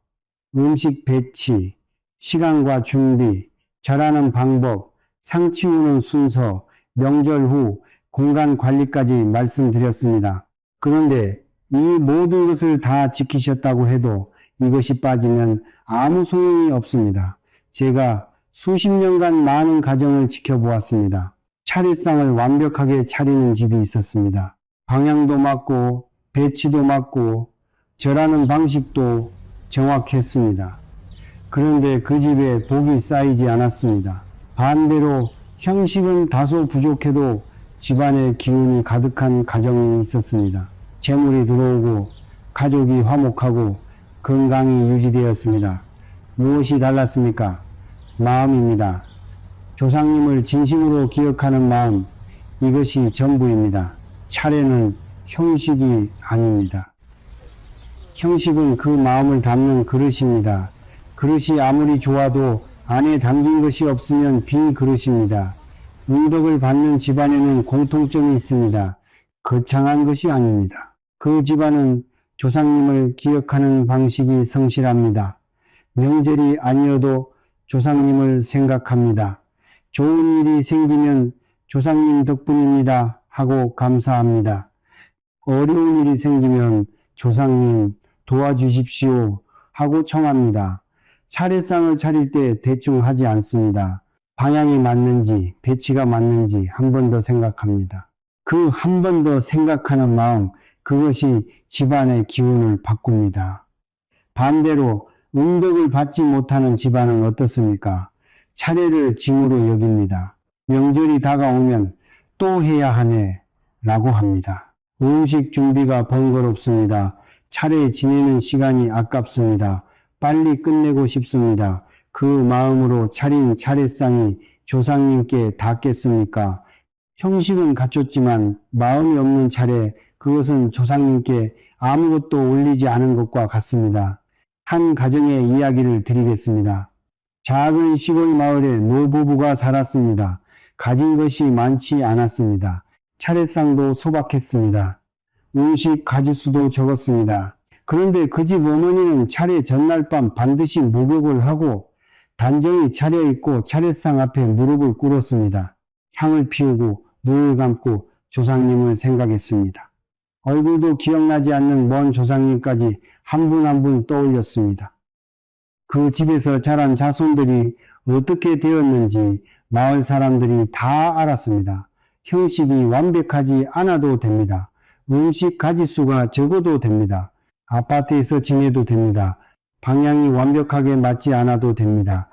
음식 배치, 시간과 준비, 절하는 방법, 상 치우는 순서, 명절 후 공간 관리까지 말씀드렸습니다. 그런데 이 모든 것을 다 지키셨다고 해도 이것이 빠지면 아무 소용이 없습니다. 제가 수십 년간 많은 가정을 지켜보았습니다. 차례상을 완벽하게 차리는 집이 있었습니다. 방향도 맞고 배치도 맞고 절하는 방식도 정확했습니다. 그런데 그 집에 복이 쌓이지 않았습니다. 반대로 형식은 다소 부족해도 집안에 기운이 가득한 가정이 있었습니다. 재물이 들어오고 가족이 화목하고 건강이 유지되었습니다. 무엇이 달랐습니까? 마음입니다. 조상님을 진심으로 기억하는 마음, 이것이 전부입니다. 차례는 형식이 아닙니다. 형식은 그 마음을 담는 그릇입니다. 그릇이 아무리 좋아도 안에 담긴 것이 없으면 빈 그릇입니다. 응덕을 받는 집안에는 공통점이 있습니다. 거창한 것이 아닙니다. 그 집안은 조상님을 기억하는 방식이 성실합니다. 명절이 아니어도 조상님을 생각합니다. 좋은 일이 생기면 조상님 덕분입니다 하고 감사합니다. 어려운 일이 생기면 조상님 도와주십시오 하고 청합니다. 차례상을 차릴 때 대충 하지 않습니다. 방향이 맞는지 배치가 맞는지 한 번 더 생각합니다. 그 한 번 더 생각하는 마음, 그것이 집안의 기운을 바꿉니다. 반대로 응덕을 받지 못하는 집안은 어떻습니까? 차례를 짐으로 여깁니다. 명절이 다가오면 또 해야 하네 라고 합니다. 음식 준비가 번거롭습니다. 차례 지내는 시간이 아깝습니다. 빨리 끝내고 싶습니다. 그 마음으로 차린 차례상이 조상님께 닿겠습니까? 형식은 갖췄지만 마음이 없는 차례, 그것은 조상님께 아무것도 올리지 않은 것과 같습니다. 한 가정의 이야기를 드리겠습니다. 작은 시골 마을에 노부부가 살았습니다. 가진 것이 많지 않았습니다. 차례상도 소박했습니다. 음식 가짓수도 적었습니다. 그런데 그 집 어머니는 차례 전날 밤 반드시 목욕을 하고 단정히 차려입고 차례상 앞에 무릎을 꿇었습니다. 향을 피우고 눈을 감고 조상님을 생각했습니다. 얼굴도 기억나지 않는 먼 조상님까지 한 분 한 분 떠올렸습니다. 그 집에서 자란 자손들이 어떻게 되었는지 마을 사람들이 다 알았습니다. 형식이 완벽하지 않아도 됩니다. 음식 가짓수가 적어도 됩니다. 아파트에서 지내도 됩니다. 방향이 완벽하게 맞지 않아도 됩니다.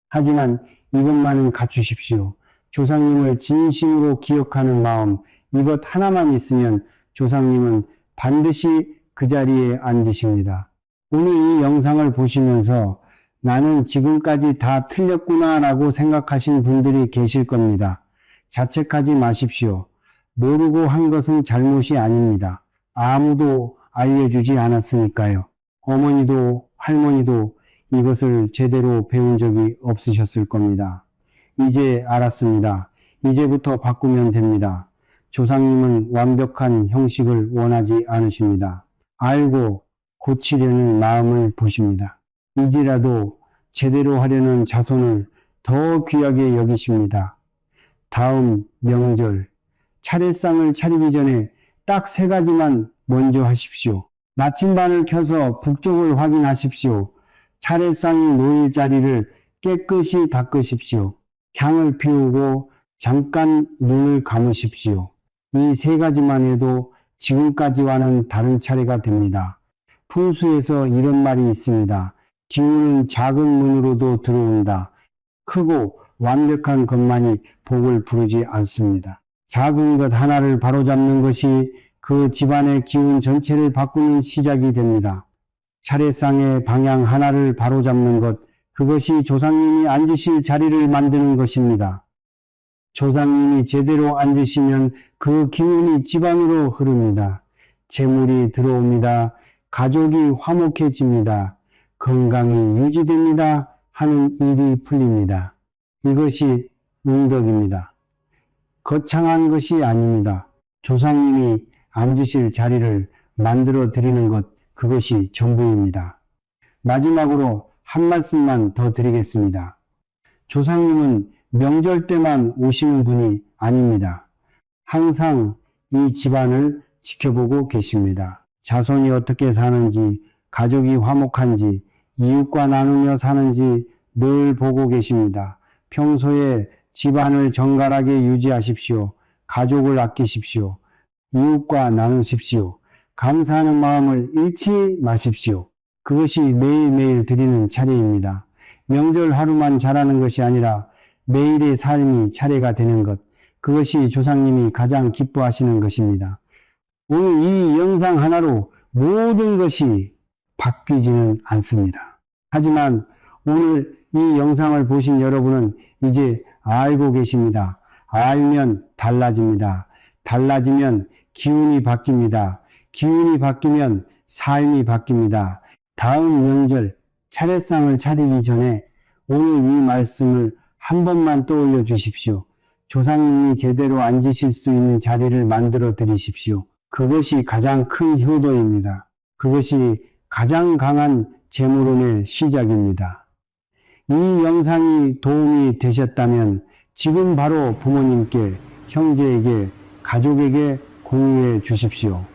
하지만 이것만은 갖추십시오. 조상님을 진심으로 기억하는 마음, 이것 하나만 있으면 조상님은 반드시 그 자리에 앉으십니다. 오늘 이 영상을 보시면서 나는 지금까지 다 틀렸구나 라고 생각하신 분들이 계실 겁니다. 자책하지 마십시오. 모르고 한 것은 잘못이 아닙니다. 아무도 알려주지 않았으니까요. 어머니도 할머니도 이것을 제대로 배운 적이 없으셨을 겁니다. 이제 알았습니다. 이제부터 바꾸면 됩니다. 조상님은 완벽한 형식을 원하지 않으십니다. 알고 고치려는 마음을 보십니다. 이제라도 제대로 하려는 자손을 더 귀하게 여기십니다. 다음 명절, 차례상을 차리기 전에 딱 3가지만 먼저 하십시오. 나침반을 켜서 북쪽을 확인하십시오. 차례상이 놓일 자리를 깨끗이 닦으십시오. 향을 피우고 잠깐 눈을 감으십시오. 이 세 가지만 해도 지금까지와는 다른 차례가 됩니다. 풍수에서 이런 말이 있습니다. 기운은 작은 문으로도 들어온다. 크고 완벽한 것만이 복을 부르지 않습니다. 작은 것 하나를 바로잡는 것이 그 집안의 기운 전체를 바꾸는 시작이 됩니다. 차례상의 방향 하나를 바로잡는 것, 그것이 조상님이 앉으실 자리를 만드는 것입니다. 조상님이 제대로 앉으시면 그 기운이 집안으로 흐릅니다. 재물이 들어옵니다. 가족이 화목해집니다. 건강이 유지됩니다. 하는 일이 풀립니다. 이것이 응덕입니다. 거창한 것이 아닙니다. 조상님이 앉으실 자리를 만들어 드리는 것, 그것이 전부입니다. 마지막으로 한 말씀만 더 드리겠습니다. 조상님은 명절 때만 오시는 분이 아닙니다. 항상 이 집안을 지켜보고 계십니다. 자손이 어떻게 사는지, 가족이 화목한지, 이웃과 나누며 사는지 늘 보고 계십니다. 평소에 집안을 정갈하게 유지하십시오. 가족을 아끼십시오. 이웃과 나누십시오. 감사하는 마음을 잃지 마십시오. 그것이 매일매일 드리는 차례입니다. 명절 하루만 잘하는 것이 아니라 매일의 삶이 차례가 되는 것, 그것이 조상님이 가장 기뻐하시는 것입니다. 오늘 이 영상 하나로 모든 것이 바뀌지는 않습니다. 하지만 오늘 이 영상을 보신 여러분은 이제 알고 계십니다. 알면 달라집니다. 달라지면 기운이 바뀝니다. 기운이 바뀌면 삶이 바뀝니다. 다음 명절 차례상을 차리기 전에 오늘 이 말씀을 한 번만 떠올려 주십시오. 조상님이 제대로 앉으실 수 있는 자리를 만들어 드리십시오. 그것이 가장 큰 효도입니다. 그것이 가장 강한 재물운의 시작입니다. 이 영상이 도움이 되셨다면 지금 바로 부모님께, 형제에게, 가족에게 공유해 주십시오.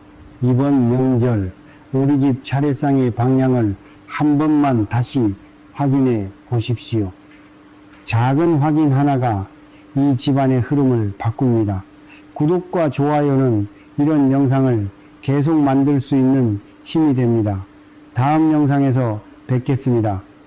이번 명절 우리 집 차례상의 방향을 한 번만 다시 확인해 보십시오. 작은 확인 하나가 이 집안의 흐름을 바꿉니다. 구독과 좋아요는 이런 영상을 계속 만들 수 있는 힘이 됩니다. 다음 영상에서 뵙겠습니다.